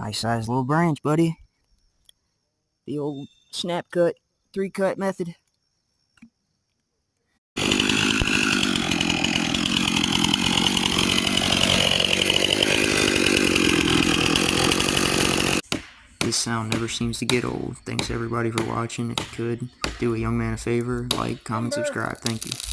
Nice sized little branch, buddy. The old snap cut, 3-cut method. This sound never seems to get old. Thanks everybody for watching. If you could, do a young man a favor, like, comment, subscribe. Thank you.